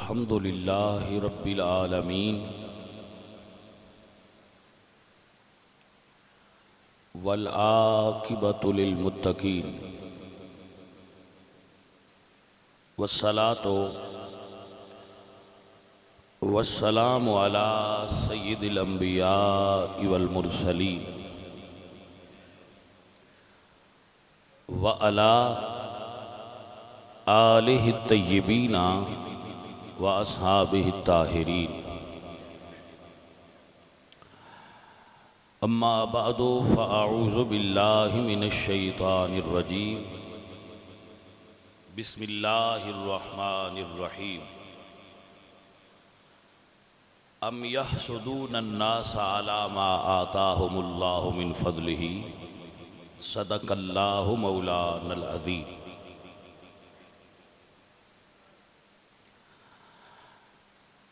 अल्हम्दुलिल्लाहि रब्बिल आलमीन वल आकिबतु लिल मुत्तकीन वस्सलातु वस्सलामु अला सय्यिदिल अंबिया वल मुरसलीन व अला आलिहि तय्यिबीना व अस्हाबिहि ताहिरीन। अम्मा बअदु फ़अऊज़ु बिल्लाहि मिनश शैतानिर रजीम। बिस्मिल्लाहिर रहमानिर रहीम। अम यहसुदूनन नास अला मा आताहुमुल्लाहु मिन फ़ज़लिही सदक़ल्लाहु मौलानल अज़ीम।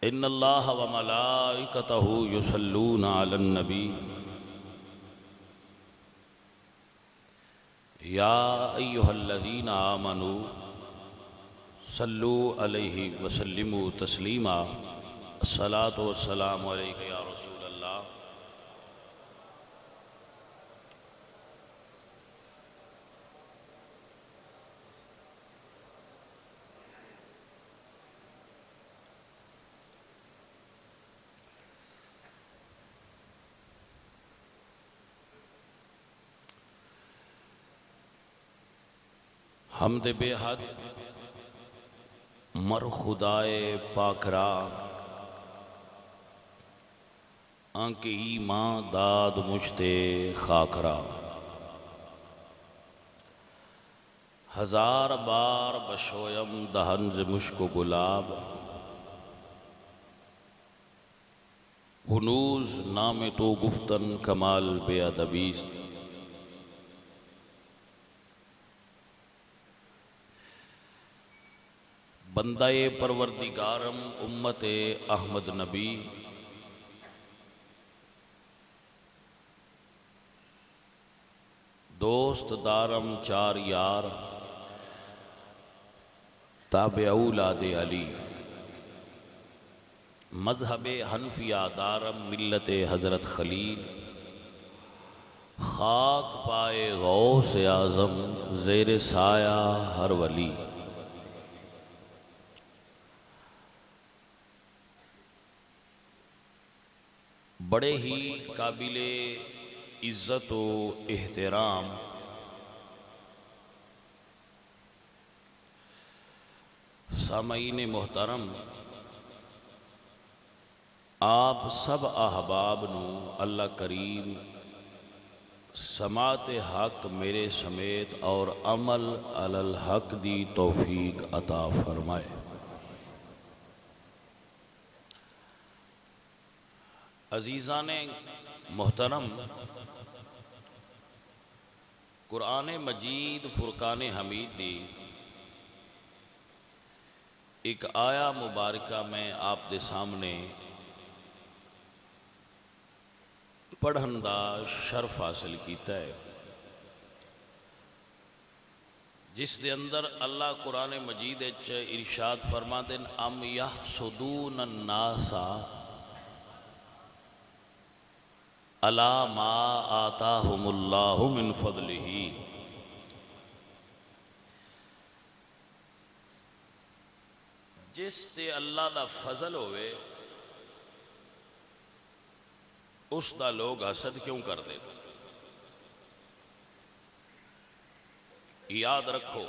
इन्नल्लाह व मलाइकतहु युसल्लूना अलन नबी या अय्युहल्लज़ीना आमनू सल्लू अलैहि वसल्लिमू तस्लीमा। अस्सलातु वस्सलामु अलैका या रसूल अल्लाह। हमद बेहद मर खुदाए पाकरा आंके ईमां दाद मुश्ते खाकरा। हजार बार बशोयम दहंज मुश्को गुलाब हुनूज नाम तो गुफ्तन कमाल बेअदबीस्त। बंदाए परवरदिगारम उम्मते अहमद नबी दोस्त दारम चार यार ताबे औलादे अली। मजहबे हनफिया दारम मिल्लते हज़रत खलील खाक पाए गौस आज़म ज़ेर साया हर वली। बड़े ही काबिले इज़्ज़त व एहतराम सामईन मोहतरम, आप सब अहबाब नू अल्लाह करीम समात हक मेरे समेत और अमल अलल हक दी तौफीक अता फरमाए। अजीज़ाने मोहतरम, कुरान मजीद फुरकान हमीद दी एक आया मुबारका में आप दे सामने पढ़न दा शर्फ हासिल किया है, जिस दे अंदर अल्लाह कुरान मजीद इरशाद फरमाते हैं अम यहसुदून अन्नासा अला मा आताहुमुल्लाहु मिन फज़लिही। जिस ते अल्लाह दा फजल होवे उसका लोग हसद क्यों कर दे। याद रखो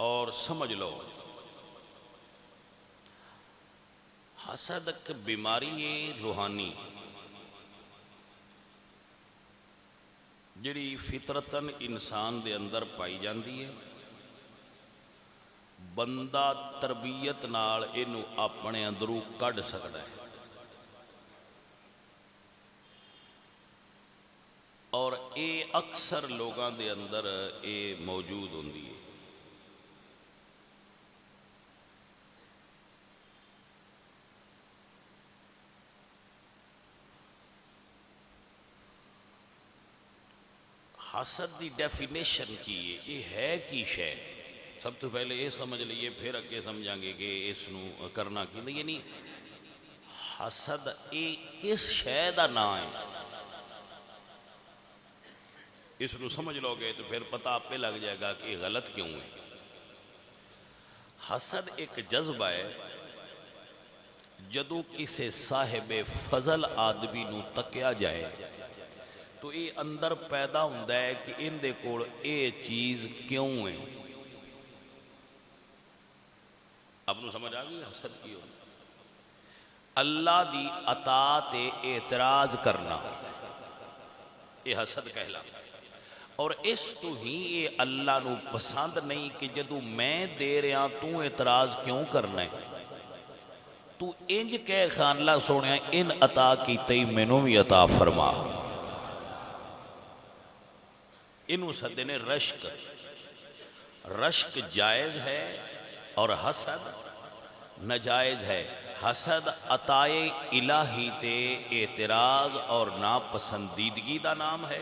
और समझ लो, हसद एक बीमारी है रूहानी, जिहड़ी फितरतन इंसान दे अंदर पाई जाती है। बंदा तरबियत नाल इनू अपने अंदरों कढ़ सकता है और ये अक्सर लोगों के अंदर ये मौजूद होंदी है। हसद की डेफिनेशन की है, ये है की शै। सब तो पहले ये समझ लीए, फिर अगे समझांगे कि इसनू करना कि नहीं। यानी हसद ये किस शय का नाम है, इसनू समझ लोगे तो फिर पता आपे लग जाएगा कि गलत क्यों है। हसद एक जज्बा है, जदों किसी साहिबे फजल आदमी नू तकिया जाए तो ये अंदर पैदा होता है कि इनदे कोल ये चीज़ क्यों है। आपनू समझ आ गई हसद की हो? अल्लाह दी अता ते एतराज करना ये हसद कहलाता है। और इस तो ही ये अल्लाह नू पसंद नहीं कि जदों मैं दे रहा तू एतराज क्यों करना है। तू इंज कह खानला सोने इन अता की तई मैनू भी अता फरमा। इनू सदे ने रश्क। रश्क जायज़ है और हसद नाजायज़ है। हसद अताए इलाही ते एतराज और नापसंदीदगी का नाम है।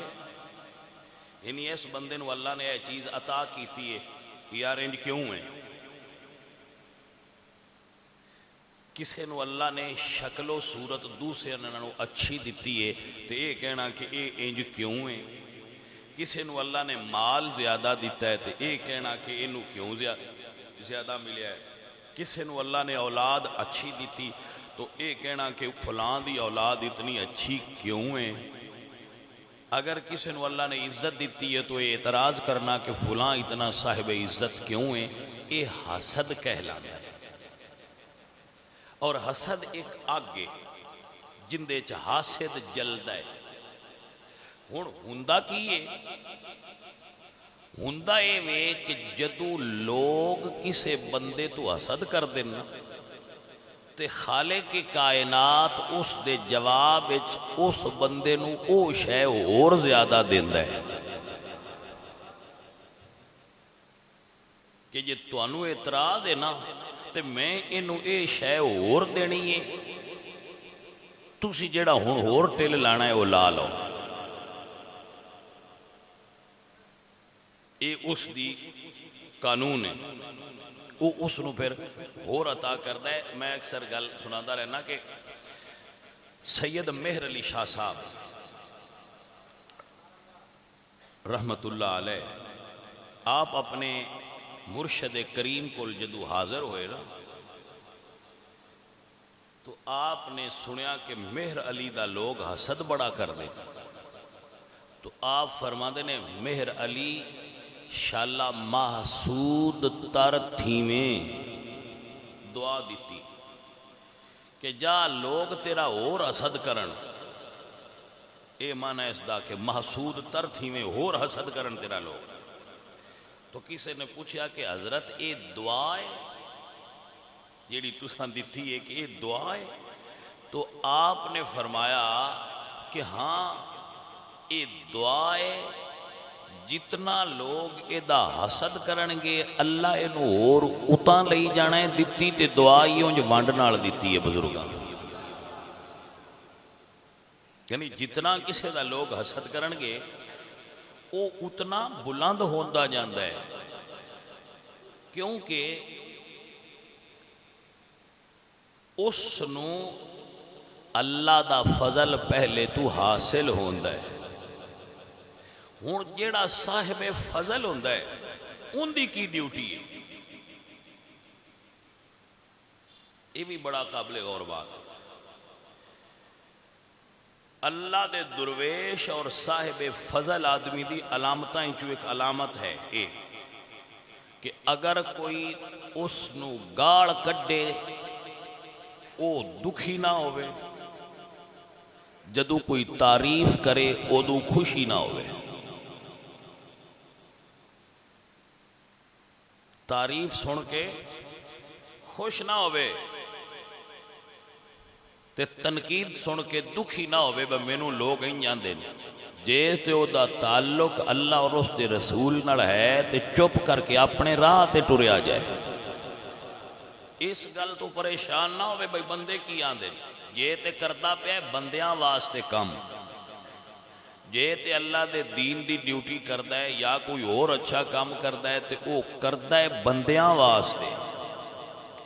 यानी इस बंदे नू अल्लाह ने यह चीज़ अता की है, यार इंज क्यों है। किसी नू अल्लाह ने शक्लो सूरत दूसरे नालों अच्छी दी है तो ये कहना कि ये इंज क्यों है। किसी नू अल्लाह ने माल ज़्यादा दिता है तो ये कहना कि इनू क्यों ज़्यादा मिले। किसी नू अल्लाह ने औलाद अच्छी दी तो ये कहना कि फलां दी औलाद इतनी अच्छी क्यों है। अगर किसी नू अल्लाह ने इज्जत दी है तो ये एतराज़ करना कि फलां इतना साहिब इज्जत क्यों है। ये हसद कहलाता है। और हसद एक अग है जिंदे च हासिद जलदा है। हुण हुंदा की है, हुंदा ये वे कि जदों लोग किसी बंदे तो हसद कर देन ते खाले की कायनात उस दे जवाब विच उस बंदे नू ओ शै होर ज्यादा देंदा है कि जे तुहानू एतराज है ना तो मैं इनू ये शै होर देनी है, तुसी जेड़ा हुण होर टिल लाना है वो ला लो। ये उसकी कानून है, वो उसनू फिर होर अता करता है। मैं अक्सर गल सुनाता रहना कि सैयद मेहर अली शाह साहब रहमतुल्लाह अलैह आप अपने मुर्शद करीम को जदों हाजिर होए ना तो आपने सुनिया कि मेहर अली दा लोग हसद बड़ा कर दे। तो आप फरमाते ने मेहर अली शाला महसूद तर थीवें दुआ दी कि जा लोग तेरा होर हसद करन। ये मन है इसका कि महसूद तर थीवें होर हसद करन तेरा लोग। तो किसी ने पूछा कि हजरत ये दुआ है जी तुसा दी है कि ये दुआ है। तो आपने फरमाया कि हाँ ये दुआ है, जितना लोग एदा हसद करनगे अल्लाह इनू होर उतां लई जाना है। दिती ते दुआ ही उंज वंड नाल दिती है बुजुर्गां। यानी जितना किसी का लोग हसद करनगे वो उतना बुलंद होता जाता है, क्योंकि उसनू अल्लाह दा फजल पहले तो हासिल होता है। हुण जेड़ा साहिब फजल होता है उनकी की ड्यूटी है, ये भी बड़ा काबिल गौर बात है। अल्लाह दे दुरवेश और साहिब फजल आदमी की अलामतां चो एक अलामत है ये कि अगर कोई उसनू गाल कड्डे वो दुखी ना होवे, जदों कोई तारीफ करे उदों खुशी ना होवे। तारीफ सुन के खुश ना होवे ते तनकीद सुन के दुखी ना होवे ब मैनू लोग ही जाते हैं। जे तो उहदा ताल्लुक अल्लाह और उसके रसूल नाल है तो चुप करके अपने राह ते टुरिया जाए। इस गल तो परेशान ना होवे भाई बंदे की आंदे, ये तो करता पे बंदियां वास्ते कम। जे तो अल्लाह के दीन की ड्यूटी करता है या कोई और अच्छा काम करता है तो वह करता है बंदियां वास्ते,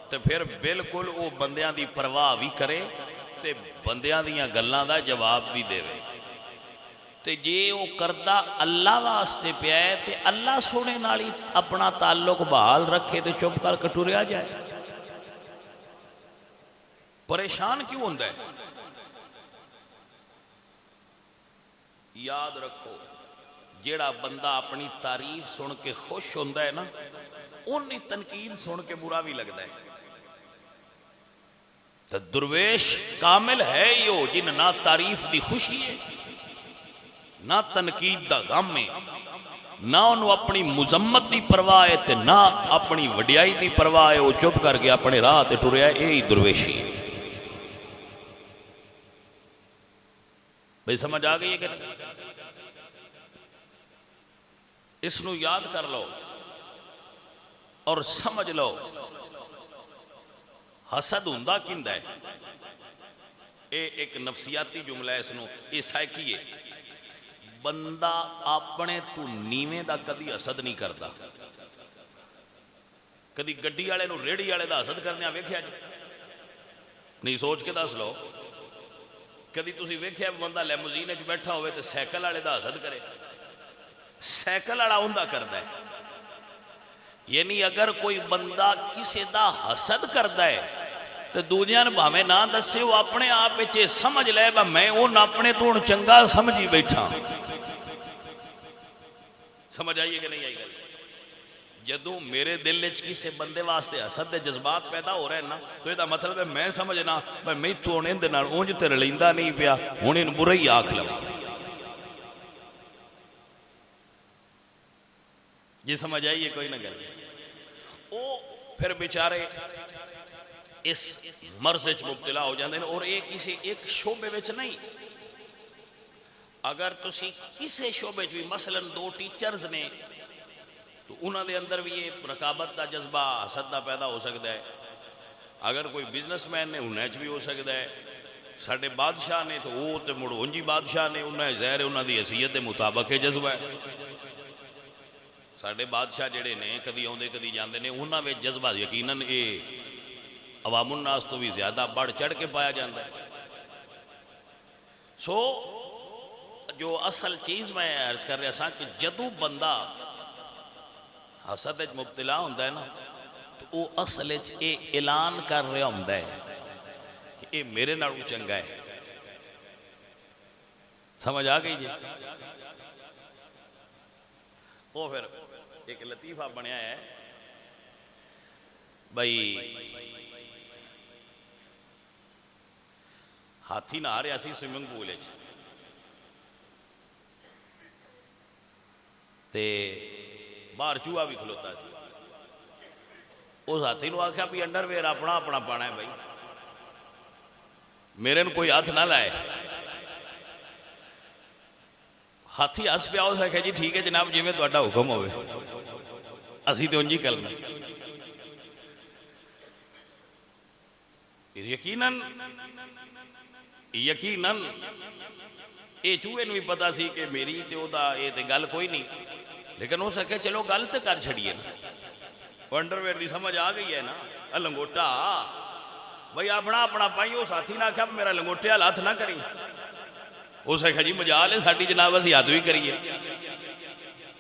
तो फिर बिल्कुल वो बंदियां की परवाह भी करे तो बंदियां दियां गल्लां दा जवाब भी देवे। तो जे वो करता अल्लाह वास्ते पिया है तो अल्लाह सोने नाल ही अपना ताल्लुक बहाल रखे तो चुप कर टुरिया जाए। परेशान क्यों होंदा है? याद रखो, जेड़ा बंदा अपनी तारीफ सुन के खुश होंदा है ना, उन्नी तनकीद सुन के बुरा भी लगता है। तो दुर्वेश कामिल है यो जिन ना तारीफ की खुशी है ना तनकीद का गम है, ना उन्होंने अपनी मुजम्मत की परवाह है तो ना अपनी वडियाई की परवाह है। वो चुप करके अपने राह ते टुरिया, यही दुर्वेशी है। भाई समझ आ गई है कि नहीं? इसनू याद कर लो और समझ लो हसद हुंदा किंदा है। ये एक नफसियाती जुमला है, इसनू ये साइकी है। बंदा अपने तू नीवें दा कदी हसद नहीं करता। कदी गड्डी वाले नू रेहड़ी वाले दा हसद करने वेख्या जी? नहीं, सोच के दस लो। कदी तुसी वेख्या बंदा लैमोजीन च बैठा होवे तो साइकिल वाले दा हसद करे? साइकिल वाला उनका करता है। यानी अगर कोई बंदा किसी दा हसद करता है तो दूजियां भावें ना दसे, वो अपने आप में समझ ले मैं उन अपने तो हुण चंगा समझी बैठा। समझ आइए कि नहीं आई गल? जदों मेरे दिल च किसी बंदे वास्ते हसद के जज्बात पैदा हो रहे हैं ना, तो यह मतलब है मैं समझना मैं मैथों हुण इहदे नाल उंज ते रलिंदा नहीं पिया, हुण इहनूं बुरा ही आख लवां। जी समझ आइए कोई ना गल? वो फिर बेचारे इस मर्ज च मुब्तला हो जाते हैं। और ये किसी एक शोबे विच नहीं, अगर तुसी किसी शोबे भी मसलन दो टीचर्स ने तो उन्होंने अंदर भी ये रकाबत का जज्बा हसद का पैदा हो सकता है। अगर कोई बिजनेसमैन ने उन्हें भी हो सकता है। साढ़े बादशाह ने तो वो तो मुड़ उंजी बादशाह ने उन्हें जहर उन्होंने हैसीयत के मुताबिक ये जज्बा है। साढ़े बादशाह जेडे ने कभी आते कभी जाते हैं, उन्होंने जज्बा यकीनन ये अवामुन्नास तो भी ज्यादा बढ़ चढ़ के पाया जाता है। सो जो असल चीज़ मैं अर्ज कर रहा था कि जदों बंदा हसद मुब्तला होंदा है ना, तो वो असल ये ऐलान कर रहा होंदा है कि ये मेरे नालों चंगा है। समझ आ गई जी? वो फिर एक लतीफा बनया है भाई, हाथी नहा रहा सी स्विमिंग पूल ते बाहर चूहा भी खलोता सी। उस हाथी ने आख्या भी अंडरवेयर अपना अपना पाना है भाई, मेरे कोई हाथ ना लाए। हाथी हस पिया, उस आख्या जी ठीक है जनाब जिवें तुहाडा हुक्म होवे, असीं ते उंज ही करना। यकीनन यकीनन ये चूहे भी पता सी कि मेरी तो ये तो गल कोई नहीं, लेकिन उस आख्या चलो गल तो कर छड़िए ना। अंडरवेयर की समझ आ गई है ना, लंगोटा भाई अपना अपना पाई। उस हाथी ने आख्या मेरा लंगोटे वाल हथ ना करी। उस आख्या जी मजाल है साडी जनाब, असीं हथ भी करिए,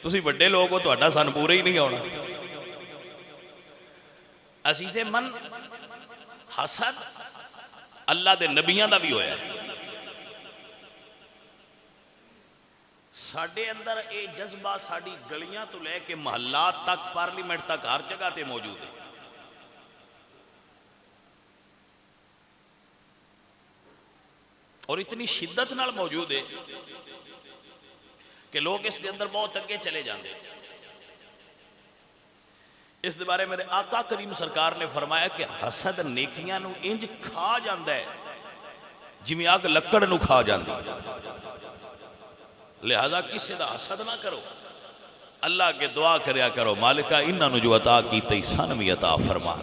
तुसीं वड्डे लोग हो, तुहाडा सन पूरा ही नहीं आउणा। असीं से मन हसद अल्लाह के नबियां का भी होया। साडे अंदर ये जज्बा साडी गलियां तो लैके महल्लात तक, पार्लीमेंट तक, हर जगह ते मौजूद है। और इतनी शिद्दत नाल मौजूद है कि लोग इसके अंदर बहुत अगे चले जाते हैं। इस बारे मेरे आका करीम सरकार ने फरमाया कि हसद नेकियां नू इंज खा जाता है जिवें अग लकड़ नू खा जाती। लिहाजा किसी का हसद ना करो, अल्लाह के दुआ करया करो, मालिका इन्हां नू जो अता की सन भी अता फरमा।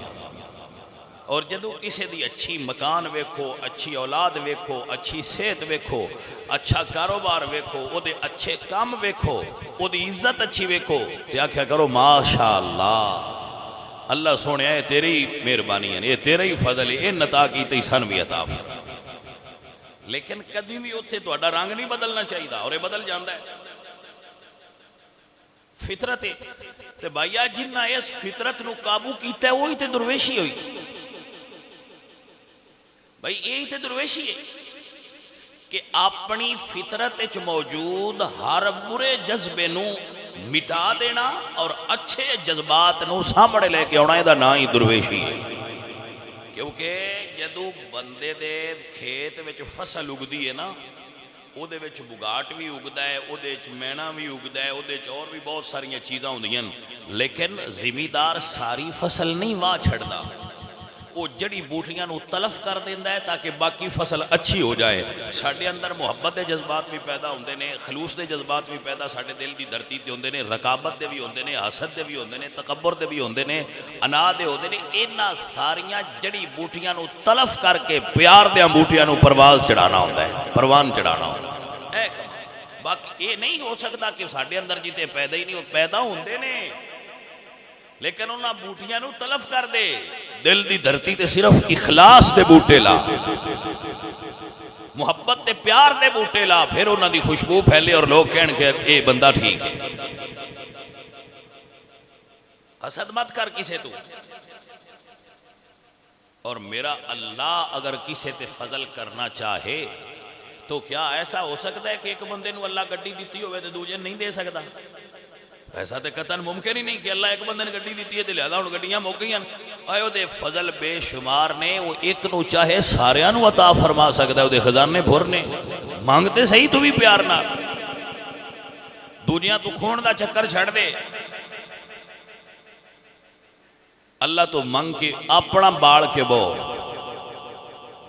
और जदों किसी की अच्छी मकान वेखो, अच्छी औलाद वेखो, अच्छी सेहत वेखो, अच्छा कारोबार वेखो, ओदे अच्छे काम वेखो, ओदी इज्जत अच्छी वेखो, तो आख्या करो माशा अल्लाह, अल्लाह सोने ये तेरी मेहरबानी है, ये तेरा ही फजल है, ये नता की तो सन भी अता। लेकिन कभी भी उत्थे तुहाडा रंग नहीं बदलना चाहिए, और ये बदल जाता है। फितरत है तो भाईया जिन्ना इस फितरत नू काबू किया वही तो दुर्वेशी हुई। भाई यही तो दुर्वेशी है कि अपनी फितरत मौजूद हर बुरे जज्बे नू मिटा देना और अच्छे जज्बात नू सामने लेके आना, इसका ना ही दुर्वेशी है। क्योंकि जदों बंदे दे खेत विच फसल उगदी है ना, ਉਹਦੇ ਵਿੱਚ बुगाट भी उगता है, ਉਹਦੇ ਵਿੱਚ मैना भी उगता है, ਉਹਦੇ ਵਿੱਚ और भी बहुत सारिया चीज़ां होंदियां, लेकिन जिमीदार सारी फसल नहीं वाह छड़दा, वो जड़ी बूटियां नू तलफ कर देंदा है ताकि बाकी फसल अच्छी हो जाए। साडे अंदर मुहब्बत के जज्बात भी पैदा होंदे ने, खलूस के जज्बात भी पैदा साडे दिल की धरती ते होंदे ने, रकाबत के भी होंदे ने, हसद के भी होंदे ने, तकब्बर के भी होंदे ने, अना दे होंदे ने। इन्हां सारियां जड़ी बूटियां नू तलफ करके प्यार दियां बूटियां नू परवाज चढ़ाना होंदा है, परवान चढ़ाना होंदा है। बाकी ये नहीं हो सकता कि साडे अंदर जिते पैदा ही नहीं हो, पैदा होंदे ने लेकिन उन्होंने बूटियां नू तलफ कर दे। दिल की धरती ते सिर्फ इखलास दे बूटे ला, मुहब्बत ते प्यार दे बूटे ला, फिर उन्हों की खुशबू फैले और लोग कहन के ये बंदा ठीक है। हसद मत कर किसे तू। और मेरा अल्लाह अगर किसी ते फजल करना चाहे तो क्या ऐसा हो सकता है कि एक बंदे नू अल्लाह गड्डी दी हो तो दूजे नहीं दे सकता? ऐसा तो कतन मुमकिन ही नहीं कि अल्लाह एक बंदे ने गड्डी दी है तो लिहाजा हुण गड्डियां मुक गई। आए उहदे फजल बेशुमार ने, वो एक नू चाहे सारियां नू अता फरमा सकता है, उहदे खजाने भुर ने। मांगते सही तू भी प्यार नाल, दूजियां तू खोण दा चक्कर छड़ दे, अल्लाह तो मंग के अपना बाल के बो,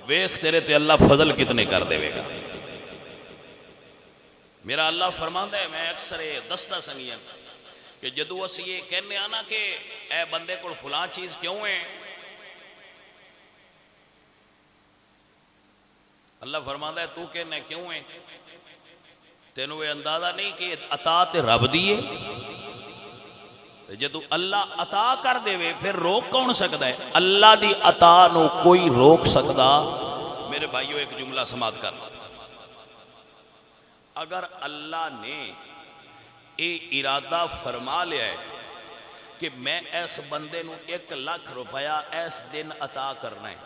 वेख तेरे ते अल्लाह फजल कितने कर देवेगा। मेरा अल्लाह फरमांदा है, मैं अक्सर दसदा संगियां कि जदों असीं ये कहने आ ना कि ए बंदे को फलां चीज़ क्यों है, अल्लाह फरमांदा है तू कहना क्यों है, तेनों ये अंदाजा नहीं कि अता ते रब दी है। जदों अल्लाह अता कर देवे फिर रोक कौन सकता है? अल्लाह दी अता नू कोई रोक सकता? मेरे भाइयों एक जुमला समात कर, अगर अल्लाह ने ये इरादा फरमा लिया है कि मैं इस बंदे नू 1 लाख रुपया इस दिन अता करना है,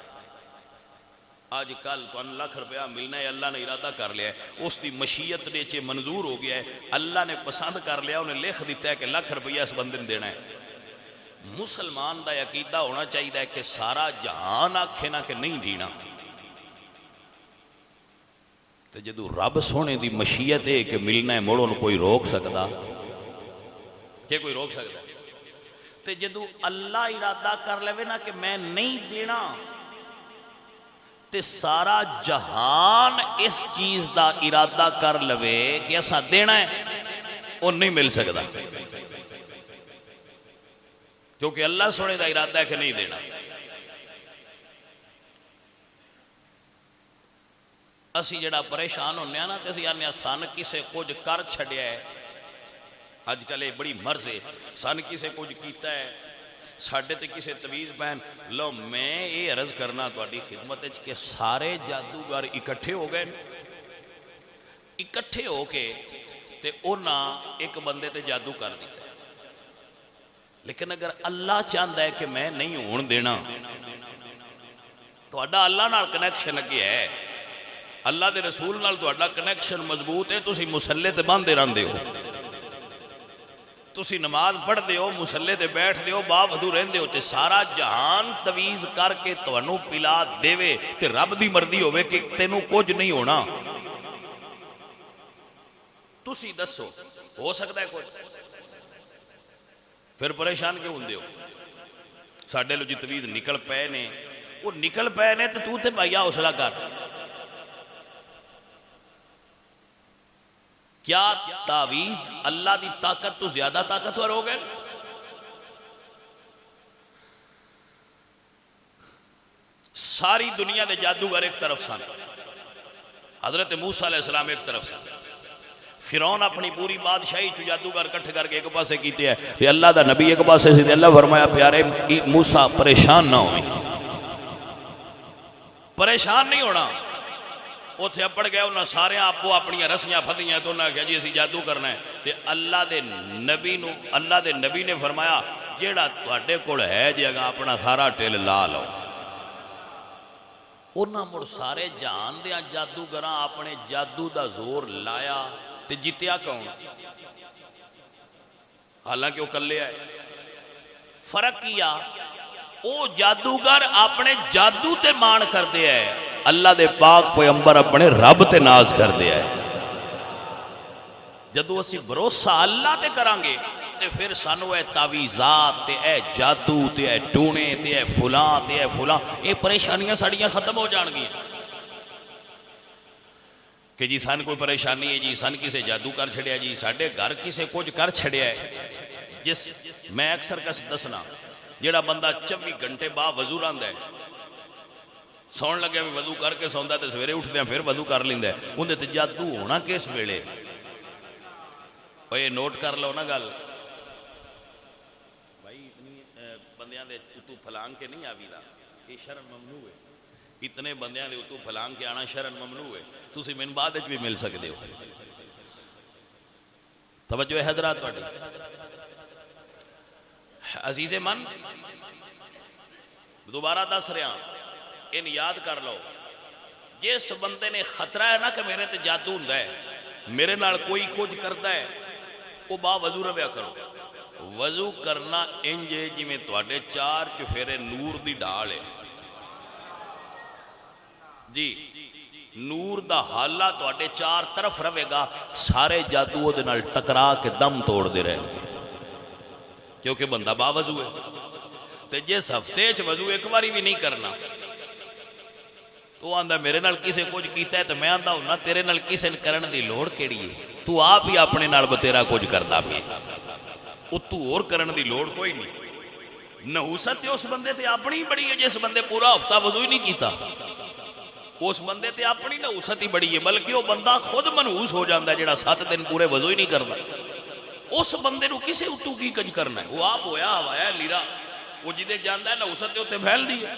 अज कल तुहानू लाख रुपया मिलना है, अल्लाह ने इरादा कर लिया है, उसकी मशीयत ने च मंजूर हो गया है, अल्लाह ने पसंद कर लिया, उन्हें लिख दिता है कि लाख रुपया इस बंदे ने देना है। मुसलमान का अकीदा होना चाहिए कि सारा जहान आखे ना कि नहीं जीना, तो जदों रब सोने की मशीयत है कि मिलना है, मुड़ उन्हें कोई रोक सकता? क्या कोई रोक सकता? तो जदों अल्लाह इरादा कर ले ना कि मैं नहीं देना, तो सारा जहान इस चीज का इरादा कर लवे कि असा देना है, वो नहीं मिल सकता, क्योंकि अल्लाह सोने का इरादा है कि नहीं देना। असी जड़ा परेशान होने ना तो असी आने सन किसे कुछ कर छड़िया है, अजकल ये बड़ी मर्ज है, सन किसे कुछ किया है, साढ़े ते किसे तवीज़ पहन लो। मैं ये अर्ज करना तुहाडी खिदमत कि सारे जादूगर इकट्ठे हो गए, इकट्ठे हो के ते उन्हां एक बंदे ते जादू कर दिता है। लेकिन अगर अल्लाह चाहता है कि मैं नहीं होण देना, तुहाडा अल्लाह नाल कनैक्शन अगे है, अल्लाह के रसूल नाल तुहाडा कनैक्शन मजबूत है, तुसी मुसल्ले ते बंधे रहंदे हो, तुसी नमाज पढ़ते हो, मुसल्ले ते बैठते हो, बावधू रहंदे हो, ते सारा जहान तवीज़ करके तुहानू पिला देवे ते रब दी मर्जी होवे कि तेनू कुछ नहीं होना, तुसी दसो हो सकता है कुछ? फिर परेशान क्यों होंदे हो? साडे लो जी तवीज़ निकल पे ने, वो निकल पे ने तो तू ते भाईया हौसला कर। क्या तावीज़ अल्लाह की ताकत तो ज्यादा ताकतवर हो गए? सारी दुनिया के जादूगर एक तरफ सन, हजरत मूसा अलैहिस्सलाम एक तरफ सन, फिरौन अपनी पूरी बादशाही च जादूगर इकट्ठे करके एक पासे कीते है, ते अल्लाह दा नबी एक पासे से। अल्लाह फरमाया प्यारे मूसा परेशान ना हो, परेशान नहीं होना। उत्थे अपड़ गए, उन्हें सारे आपो अपन रस्सियां फदियां, तो उन्हें आख्या जी असीं जादू करना है। तो अल्लाह के नबी ने फरमाया जेड़ा तुहाडे कोल है जगह अपना सारा टिल ला लो। उन्हें मुड़ सारे जहान दे जादूगर अपने जादू का जोर लाया, तो जितया कौन? हालांकि वह कल्ले आए। फर्क किया, वो जादूगर अपने जादू ते मान करते हैं, अल्लाह दे पाक पैगंबर अपने रब ते नाज करते हैं। जदों असीं भरोसा अल्लाह ते करांगे ते फिर सानू ए तावीज़ात ते ए जादू ते ए टूणे ते ए फुलां ये परेशानियां साड़ियां खत्म हो जाणगियां। कि जी सन कोई परेशानी है जी, सन किसे जादू कर छड़िया जी, साडे घर किसे कुछ कर छड़िया है। जिस मैं अक्सर कस दसना, जेड़ा बंदा 24 घंटे बाद वजू रहांदा है, सौन लगे भी वजू करके सौंदा, तो सवेरे उठदे फिर वजू कर लैंदा है, उहदे ते जादू होना किस वेले? ये नोट कर लो ना गल भाई, इतनी बंदियां दे उतू फलांग के नहीं आवीदा, ये शर्म ममनू है। इतने बंदियां दे उतू फलांग के आना शर्म ममनू है। तुसी मैनू बाद भी मिल सकते हो। तवज्जो है हज़रात तुहाडी? अजीज़े मन, दोबारा दस रहा, इन याद कर लो, जिस बंदे ने खतरा है ना कि मेरे ते जादू हुंदा है, मेरे नाल कोई कुछ करता है, वो बा वजू रव्या करो। वजू करना इंज जिवें तुहाडे 4 चुफेरे नूर दी ढाल है जी, नूर दा हाला तुहाडे 4 तरफ रहेगा, सारे जादू उहदे नाल टकरा के दम तोड़ते रहेंगे, क्योंकि बंदा बावजू है। तो जिस हफ्ते च वजू एक बारी भी नहीं करना, तो आंदा मेरे नाल किसे कुछ कीता है, तो मैं आंदा हुन्ना तेरे नाल किसे करन दी लोड़ केड़ी है, तू आप ही अपने नाल बतेरा कुछ करता पे, तू होर करन दी लोड़ कोई नहीं। नहूसत उस बंदे ते अपनी बड़ी है जिस बंदे पूरा हफ्ता वजू ही नहीं कीता, उस बंदे ते अपनी नहूसत ही बड़ी है, बल्कि वह बंदा खुद मनहूस हो जाता है जिहड़ा 7 दिन पूरे वजू ही नहीं करता। उस बंदे को किसे उतू की कज करना है? वो आप होया हवाया लीरा, वो जिदे जाता है नहूसत उत्ते फैलदी है।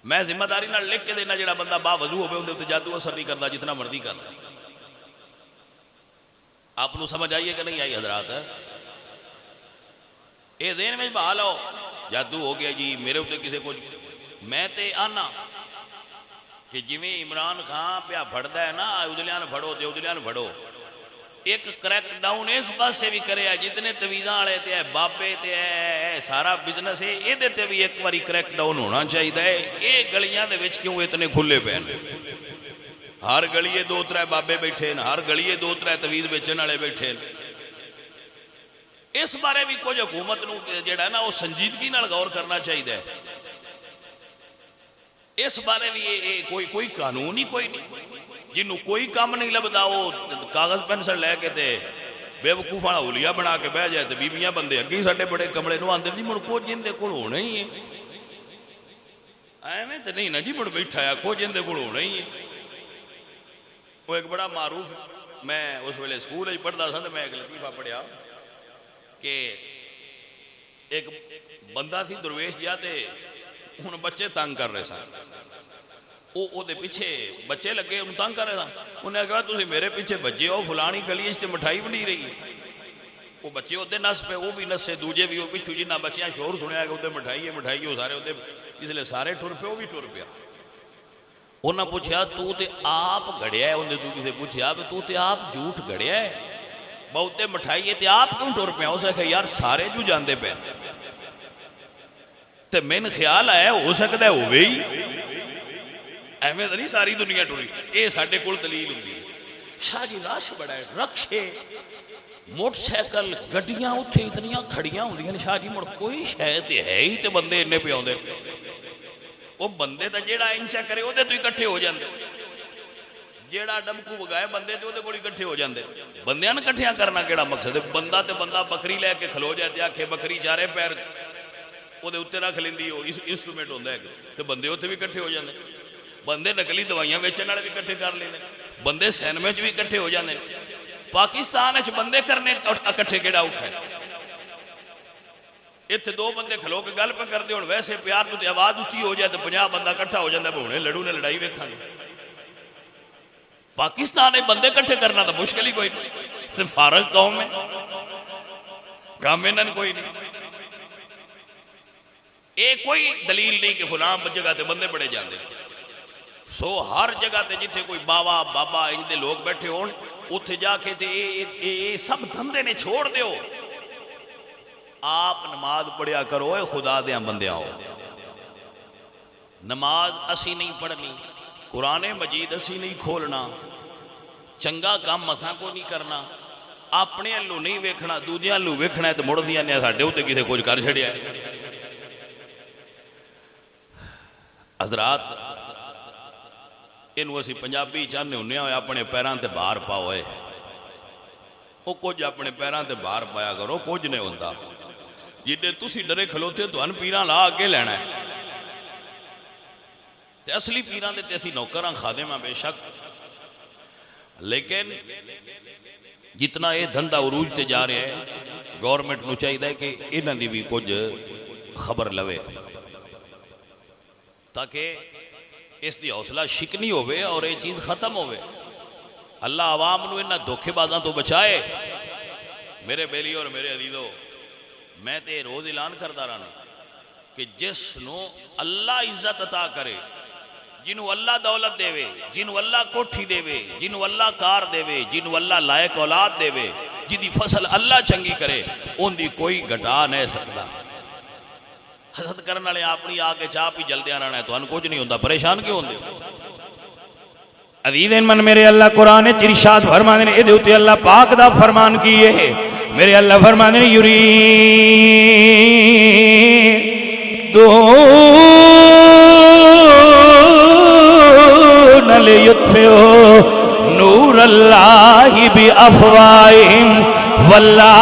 मैं जिम्मेदारी नाल लिख के देना, जिहड़ा बंदा बावजू होवे उहदे उत्ते जादू असर नहीं करता, जितना मर्जी करता। आपको समझ आई है कि नहीं आई हजरात? ये देन में बहा लो, जादू हो गया जी मेरे उत्ते किसे कुछ। मैं ते आना कि जिवें इमरान खान पिया फड़दा है ना, उजलियां फड़ो ते उजलियां फड़ो, एक क्रैकडाउन इस पासे भी करे, जितने तवीज़ां वाले ते बाबे ते सारा बिजनेस है, ये ते भी एक बारी क्रैकडाउन होना चाहिए। ये गलियां दे विच क्यों इतने खुले पे हैं? हर गलिए 2-3 बाबे बैठे हैं, हर गलिए 2-3 तवीज़ बेचने वाले बैठे हैं। इस बारे भी कुछ हुकूमत नूं जिहड़ा ना वो संजीदगी नाल गौर करना चाहिए। इस बारे भी कोई कानून ही कोई नहीं, जिन्हों कोई काम नहीं लभदा, वो कागज पेंसिल लैके ते बेवकूफा हुलिया बना के बह जाए, तो बीबियां बंदे अगे साडे बड़े कमले नूं आंदे जी मुड़ कुछ जिंदे कोल होना ही है। एवें तो नहीं ना जी, मुड़ बैठा है कुछ जिंदे कोल होना ही है। वो एक बड़ा मारूफ, मैं उस वेले स्कूल पढ़ता था, तो मैं एक लतीफा पढ़िया कि एक बंदा सी दरवेश जिहा, ते हुण बच्चे तंग कर रहे सन, ਉਹਦੇ ਪਿੱਛੇ ਬੱਚੇ ਲੱਗੇ ਉਹਨੂੰ ਤੰਗ ਕਰ ਰਹੇ ਸਨ। ਉਹਨੇ ਕਿਹਾ ਤੁਸੀਂ ਮੇਰੇ ਪਿੱਛੇ ਭੱਜੇ ਹੋ, ਫਲਾਣੀ ਗਲੀ 'ਚ ਮਠਾਈ ਬਣੀ ਰਹੀ। ਉਹ ਬੱਚੇ ਉਹਦੇ ਨੱਸ ਪਏ, ਉਹ ਵੀ ਨੱਸੇ, ਦੂਜੇ ਵੀ ਉਹ ਪਿੱਛੂ ਜਿੰਨਾ ਬੱਚਿਆਂ ਸ਼ੋਰ ਸੁਣਿਆ ਕਿ ਉਹਦੇ ਮਠਾਈ ਹੈ ਮਠਾਈ, ਉਹ ਸਾਰੇ ਉਹਦੇ इसलिए सारे टुर पे, वो भी टुर पिया। उन्हें पूछा तू तो आप घड़िया है, उन्हें तू किसे पूछा तू तो आप झूठ घड़िया है, बहुते मठाई है, तो आप क्यों टुर पिया? उसे यार सारे जू जाते पे, तो मैंने ख्याल आया हो सकता हो ही एवं तो नहीं सारी दुनिया टुरी। ये साढ़े कोल दलील होंगी। शाह जी रश बड़ा है, रक्शे मोटरसाइकिल गड्डियां उत्थे इतनियां खड़ियां होंदियां। शाह जी मुड़ कोई शायद है ही, तो बंदे इन्ने पे आउंदे, वो बंदे तो जेड़ा इंचा करे वो तो इकट्ठे हो जाते, जेड़ा डमकू वगाए बंदे तो वो इकट्ठे हो जाते। बंदियां ने इकट्ठिया करना केड़ा मकसद है? बंदा तो बंदा बकरी लैके खलो जाए, आखे बकरी चारे पैर ਉਹਦੇ ਉੱਤੇ रख लेंदी वो इंस्ट्रूमेंट होंदा है तो बंदे उत्थे भी इकट्ठे हो जाते, बंदे नकली दवाइयां बेचण वाले भी इकट्ठे कर लेंदे, बंदे सिनेमे च भी इकट्ठे हो जाते। पाकिस्तान च बंदे करने इकट्ठे केड़ा औखा है? इत्थे दो बंदे खलो के गल पे करते हो, वैसे प्यार तो आवाज उच्ची हो जाए तो 50 बंदा इकट्ठा हो जाता, हुणे लड़ू ने लड़ाई वेखांगे। पाकिस्तान में बंदे इकट्ठे करना तो मुश्किल ही कोई नहीं, फारग कौम है, काम इन्होंने कोई नहीं। ये कोई दलील नहीं कि फलाम जगह ते बंदे बड़े जाते। सो हर जगह ते जिथे कोई बाबा बाबा इनके लोग बैठे होन उत्थे जाके ते ये सब धंधे ने छोड़ दो। आप नमाज पढ़िया करो, खुदा दे बंदे आओ। नमाज असी नहीं पढ़नी, कुरान मजीद असी नहीं खोलना, चंगा काम असा को नहीं करना, अपने हल्लू नहीं वेखना, दूजे हल्लू वेखना तो मुड़ दिया ने साडे उत्ते किसे कुछ कर छड़िया। हजरात इनू असी पंजाबी चाहते होंने अपने पैरों ते बाहर पाओ, वो कुछ अपने पैरों ते बाहर पाया करो, कुछ नहीं होता। जिदे तुसी डरे खलोते तो पीरां ला अगे लेना है, ते असली पीरां दे ते असी नौकर हाँ, खादिम हाँ बेशक, लेकिन जितना ये धंधा उरूज ते जा रहा है गौरमेंट को चाहिए कि इन्हां दी भी कुछ खबर लवे ताकि इसकी हौसला शिकनी होवे और ये चीज़ खत्म होवे। अल्लाह आवाम नूं इन्हां धोखेबाजां तो बचाए। मेरे बेली और मेरे अजीजो, मैं तो रोज़ ऐलान करता रहा कि जिसनों अल्लाह इज्जत अता करे, जिन्हों अल्लाह दौलत देवे, जिन्हों अल्लाह कोठी देवे, जिन्हों अल्लाह कार देवे, जिन्हों अल्लाह लायक औलाद देवे, जिदी फसल अल्लाह चंगी करे, उनकी कोई घटा नहीं सकता। हसद करने वाले अपनी आके चाह पी जलदिया रहना है, तो कुछ नहीं होता, परेशान क्यों होंगे? अजीज़ मन मेरे अल्लाह कुरान च इरशाद फरमाते हैं, इहदे उत्ते अल्लाह पाक दा फरमान की है। मेरे अल्लाह फरमाते हैं युरीदून लियुत्फिऊ नूरल्लाहि बिअफ़वाहिहिम वल्लाहु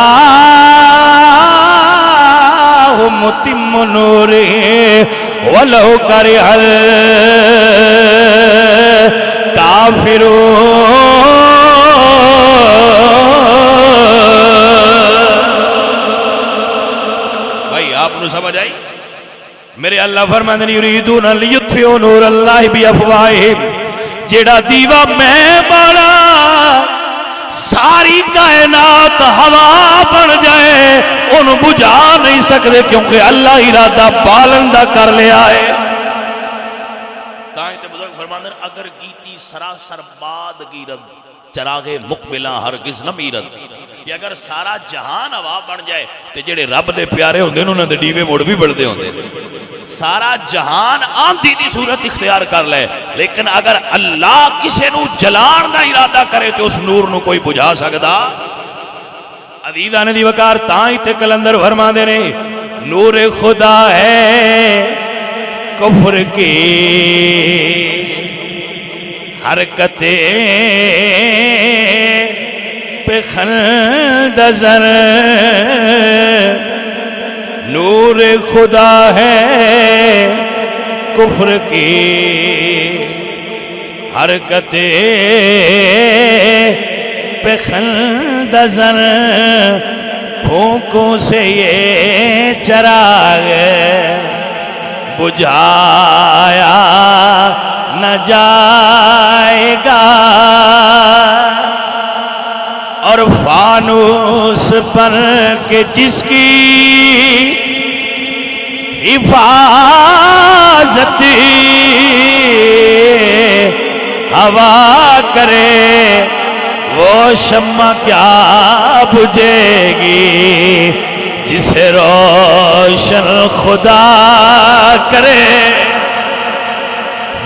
मुतिम्मु नूरिही वलौ करिहल भाई आपको समझ आई? मेरे अल्लाह फरमाते हैं युरीदून लियुत्फिऊ नूरल्लाहि बिअफ़वाहिहिम, जेड़ा दीवा मैं बाला सारी कायनात हवा बन जाए उन्हें बुझा नहीं सकते, क्योंकि अल्लाह इरादा बालन दा कर लिया है। अगर गीती सरासर बाद गिरद चरागे मुकबिला हरगिज न मीरद, कि अगर सारा जहान हवा बन जाए तो जेड़े रब दे प्यारे होंदे ने उन्हां दे डीवे मुड़ भी बलदे होंदे। सारा जहान आंधी दी सूरत इख्तियार कर ले, लेकिन अगर अल्लाह किसी नूं जलाण दा इरादा करे तो उस नूर नूं कोई बुझा सकदा? अजीज़ान दी वकार तां ही ते कलंदर फरमांदे ने, नूर खुदा है कुफ्र की हरकते पे खंदज़र, नूर खुदा है कुफ्र की हरकते पे खंदज़र, फूकों से ये चराग बुझाया न जाएगा, और फानूस पर के जिसकी हिफाजत हवा करे वो शम्मा क्या बुझेगी, जिसे रोशन खुदा करे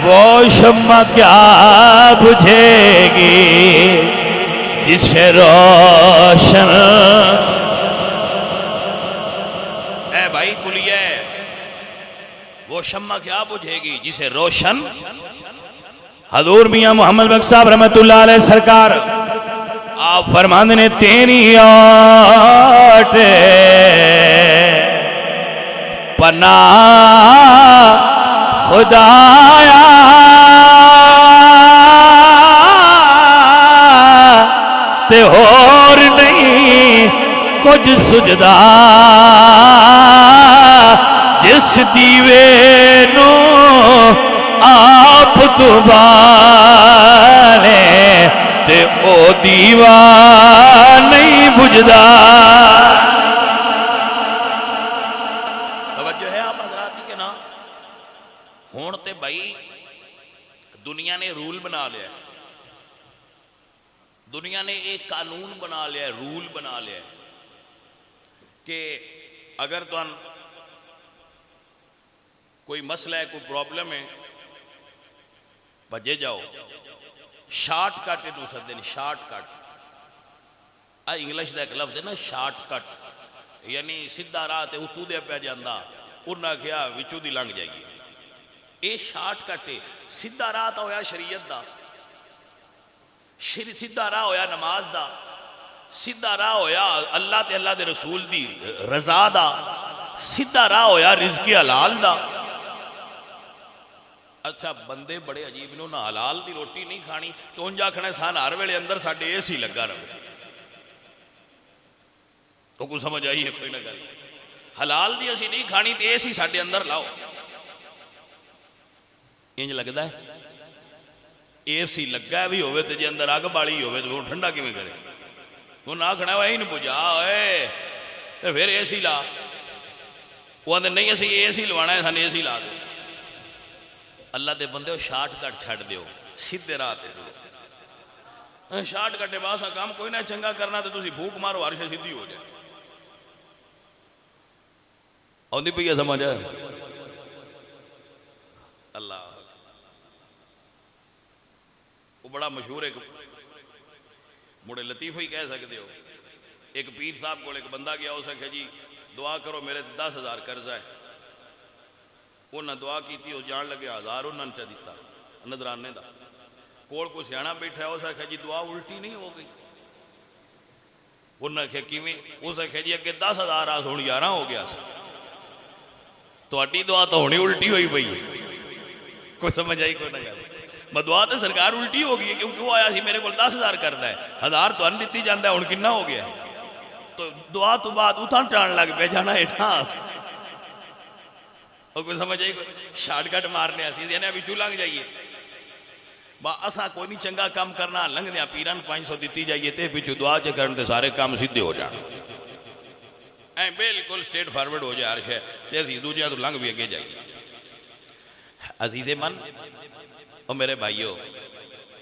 वो शम्मा क्या बुझेगी, जिसे रोशन। ए भाई कुलिए, वो शम्मा क्या बुझेगी जिसे रोशन। हजूर मियां मोहम्मद बख्श साहब रहमतुल्लाह अलैह सरकार आप फरमाते ने, तेरी आट पना खुदाया ते होर नहीं कुछ सुझदा जिस दीवे नो आप तो बाले ते ओ दीवा नहीं बुझदा। तवज्जो है आप हजरात के ना। हुण ते भाई दुनिया ने रूल बना लिया, दुनिया ने एक कानून बना लिया, रूल बना लिया कि अगर तुम कोई मसला है, कोई प्रॉब्लम है, भजे जाओ शार्टकट है दूसरे दिन। शार्टकट आ इंग्लिश का एक लफ्ज है ना, शार्टकट, यानी सीधा राह ते उतू दे पे जाता, उन्हें क्या विचों दी लंघ जाइए। ये शार्टकट है। सीधा राह तो होया शरीयत का, सीधा राह होया नमाज दा, सीधा राह होया अल्लाह ते अल्लाह दे रसूल दी रजा दा, सीधा राह होया रिज़्क़ हलाल दा। अच्छा बंदे बड़े अजीब ने, ना हलाल दी रोटी नहीं खानी तो उंज आखना सन हर वेले अंदर साडे एसी लगा रहे। तो कुछ समझ आई है कोई ना गल? हलाल दी असी नहीं खानी तो एसी साडे अंदर लाओ। इंज लगता है एसी लगा भी होवे ते जे अंदर अग बाली होवे तो ठंडा किवें करे? वो ना आखना वही नहीं बुझा तो फिर एसी ला। वो आंदे नहीं असी एसी लवाना है, सानू एसी ला दो। अल्लाह दे बंदे शार्टकट छड़ दियो, सीधे राह ते चलो। शार्टकट बासा काम कोई ना चंगा करना तो तुसी फूक मारो हर शे सीधी हो जाए। आउंदी पई है समझ? अल्लाह वो बड़ा मशहूर एक मुड़े लतीफ़ा ही कह सकते हो। एक पीर साहब को एक बंदा गया, उस आख्या जी दुआ करो मेरे 10,000 कर्जा है। उन्हें दुआ की, जान लगे 1000 उन्होंने चा दिता नजराने का। कोल को सियाना बैठा है, उस आख्या जी दुआ उल्टी नहीं हो गई? उन्हें आख्या किवें? उस आख्या जी अगे 10,000 आ हुण 11 हो गया, तुहाडी दुआ तो होनी उल्टी हुई पई। कोई समझ आई कोई ना गल? दुआ तो सरकार उल्टी हो गई है, क्योंकि वो आया सी मेरे को 10,000 करता है, 1000 तुहानू दित्ती जाता है, हुण कितना हो गया? तो दुआ तो बाद उठान टाण लग पे जाना हेठा। कोई समझ आई? शार्टकट मारने बिचू लंघ जाइए। असा कोई नहीं चंगा काम करना, लंघदे पीरां 500 दी जाइए तो बिचू दुआ च करन सारे काम सीधे हो जाए। ऐ बिल्कुल स्ट्रेट फॉरवर्ड हो जाए हर शे, तो असीं दूजियां तो लंघ भी अगे जाइए। अजीज़े मन और मेरे भाइयों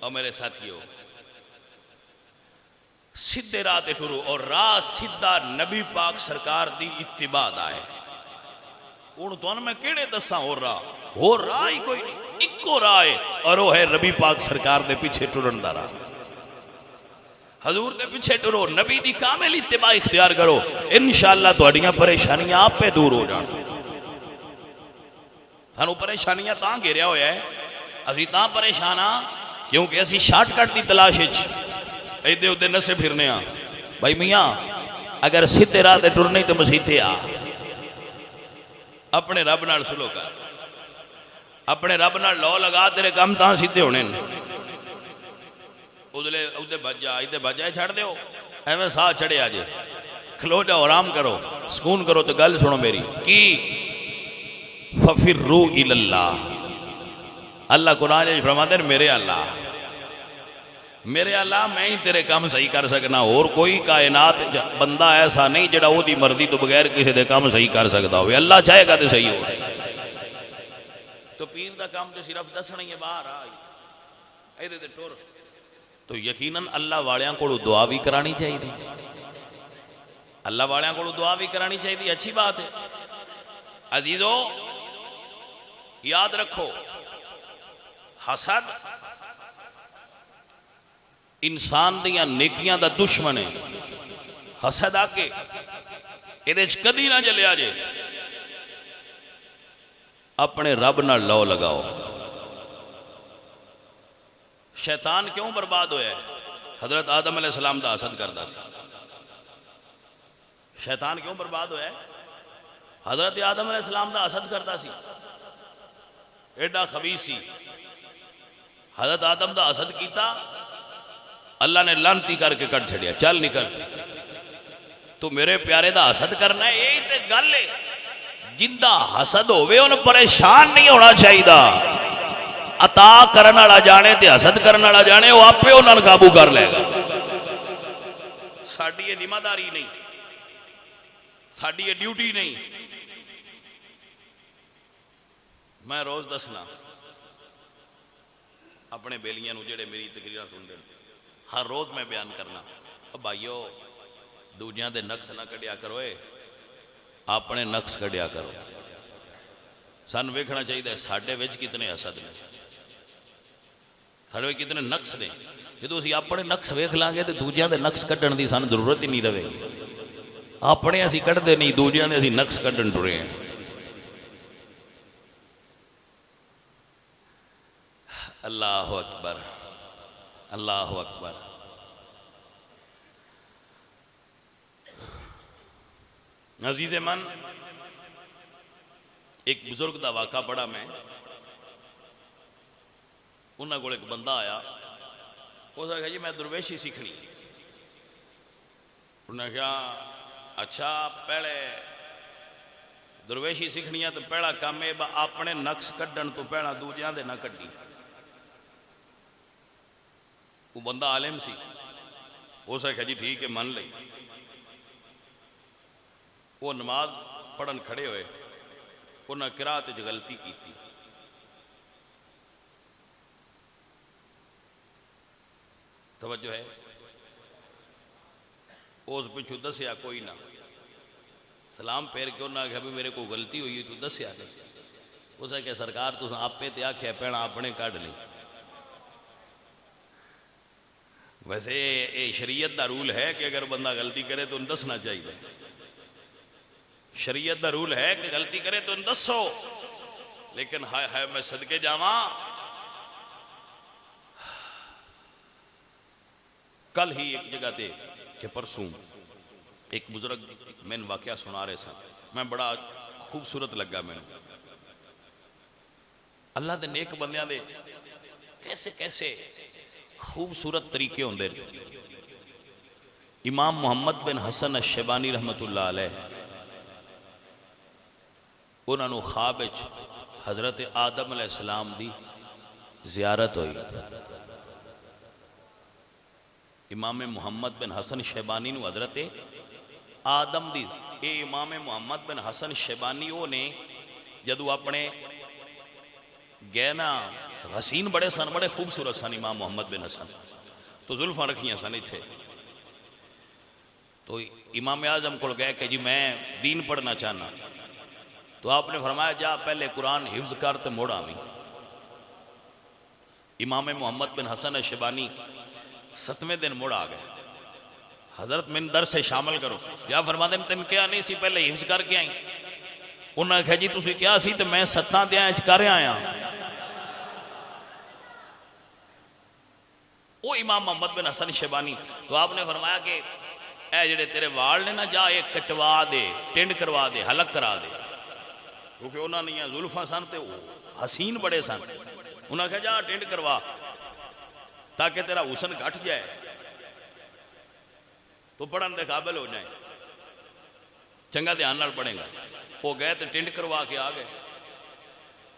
और मेरे साथियों, सीधे राह ते टुरो और राह सीधा नबी पाक सरकार दी इत्तिबा दा है। हुण तुहानूं मैं किहड़े दस्सां? हो राह ही कोई नहीं, इक्को राह है और वो है नबी पाक सरकार दे पीछे टुरन दा राह। हजूर दे पीछे टुरो, नबी दी कामिल इत्तिबा इख्तियार करो, इंशाअल्लाह तुहाड़ियां परेशानियां आपे दूर हो जाण। सानूं परेशानियां तां घेरिया होया है, असीं तां परेशान हाँ क्योंकि असीं शार्टकट की तलाश इधे उधे नसे फिरने। भाई मियाँ अगर सीधे राह ते टुरने तो मसीते आ, अपने रब नाल सुलो कर, अपने रब नाल लौ लगा, तेरे काम तां सीधे होने। उदले उदे बज जा, इधे बज जा, छड़ दो एवं साह चढ़े आज, खलो जाओ, आराम करो, सुकून करो। तो गल सुनो मेरी की फफिर्रू इलल्लाह। अल्लाह कुरान फरमाते हैं मेरे अल्लाह मैं ही तेरे काम सही कर सकना, और कोई कायनात बंदा ऐसा नहीं जिहड़ा ओदी मर्जी तो बगैर किसी दे काम सही कर सकता हो। अल्लाह चाहेगा तो सही हो। तो पीर का काम तो सिर्फ दसना ही है, बाहर आ इहदे ते टुर। तो यकीनन अल्लाह वालियां कोलों दुआ भी करानी चाहिए, अल्लाह वालियां कोलों दुआ भी करानी चाहिए, अच्छी बात है। अजीजो याद रखो, हसद इंसान दियां नेकियां दा दुश्मन है। हसद आके इहदे च कदी ना जलिया जे। अपने रब नाल लौ लगाओ। शैतान क्यों बर्बाद होया? हजरत आदम अलैहिस्सलाम दा हसद करदा सी। शैतान क्यों बर्बाद होया? हजरत आदम अलैहिस्सलाम का हसद करता सी, एडा खबीस सी। हजरत आदम का हसद किया, अल्लाह ने लानती करके कट छड़िया, चल निकल, तू मेरे प्यारे का हसद करना है। यही तो गल है, जिंदा हसद होवे उन्हें परेशान नहीं होना चाहिए। अता करने वाला जाने ते हसद करने वाला जाने, वो आपे उन्होंने काबू कर लेगा। साडी ये जिम्मेदारी नहीं, साडी ये ड्यूटी नहीं। मैं रोज दसना अपने बेलियां जेड़े मेरी तकरीर सुनते हैं, हर रोज मैं बयान करना, भाईओ दूजियां दे नक्स ना कढ़िया करो, अपने नक्स कढ़िया करो। सानू वेखना चाहिए साडे विच कितने हसद ने, साडे विच कितने नक्स ने। जो असीं अपने नक्स वेख लांगे तो दूजियां दे नक्स कढ़ण की सानू जरूरत ही नहीं रहेगी। अपने असीं कढ़दे नहीं, दूजियां दे असीं नक्स कढ़ण टुरे हैं। अल्लाह अकबर, अल्लाह अकबर। अजीज़े मन, एक बुजुर्ग का वाक़ा पढ़ा मैं। उन्होंने को एक बंदा आया, उसने कहा जी मैं दुर्वेशी सीखनी। उन्हें कहा अच्छा पहले दुर्वेशी सीखनी है तो पहला काम है अपने नक्श कढ़न तो पहला दूजियां दे ना कढ़ी। वो बंदा आलिम सी, उसने कहा जी ठीक है मन ली। वो नमाज पढ़न खड़े हुए, उन्हें किरात च गलती की, तवज्जो है, उस पिछू दसिया कोई ना, सलाम फेर के उन्हें आख्या भी मेरे को गलती हुई तू दसिया नहीं। उसने कहा सरकार तुम आपे तो आख्या भैना अपने कढ़ ली। वैसे ये शरीयत का रूल है कि अगर बंदा गलती करे तो उन्हें दसना चाहिए। शरीयत का रूल है कि गलती करे तो उन्हें दसो, लेकिन हाय मैं सदके जावा, कल ही एक जगह ते कि परसों एक बुजुर्ग मैंने वाकया सुना रहे सन, मैं बड़ा खूबसूरत लगा मैंने। अल्लाह दे नेक बंदियां दे कैसे कैसे खूबसूरत तरीके होंदे। इमाम मोहम्मद बिन हसन अश-शैबानी रहमतुल्लाह अलैह, उन्होंने ख्वाब विच हजरत आदम अलैहिस्सलाम दी जियारत हुई। इमाम मोहम्मद बिन हसन शैबानी नूं हजरत आदम दी, ये इमाम मोहम्मद बिन हसन शैबानी वो ने जदों अपने गए ना, हसीन बड़े सन, बड़े खूबसूरत सन इमाम मोहम्मद बिन हसन, तो जुल्फा रखियां सन इत्थे। तो इमाम आजम को गए कि जी मैं दीन पढ़ना चाहना, तो आपने फरमाया जा पहले कुरान हिफ्ज कर तो मोड़ आवी। इमाम मोहम्मद बिन हसन शैबानी 7वें दिन मुड़ आ गए। हजरत मैंने दर से शामिल करो, या फरमा दें तेन क्या नहीं सी पहले हिफ्ज करके आई। उन्हें आख्या जी तुसीं क्या सी, तो मैं 7 दियां कर आया। वो इमाम मोहम्मद बिन हसन शैबानी, तो आपने फरमाया कि ए जेड़े तेरे वाल ने ना, जा ये कटवा दे, टिंड करवा दे, हलक करा दे, क्योंकि उन्होंने जुल्फा सन तो हसीन बड़े सन। उन्हें कहा जा टिंड करवा ताकि तेरा हुसन घट जाए तो पढ़न के काबिल हो जाए, चंगा ध्यान नाल पढ़ेगा। वो गए तो टिंड करवा के आ गए,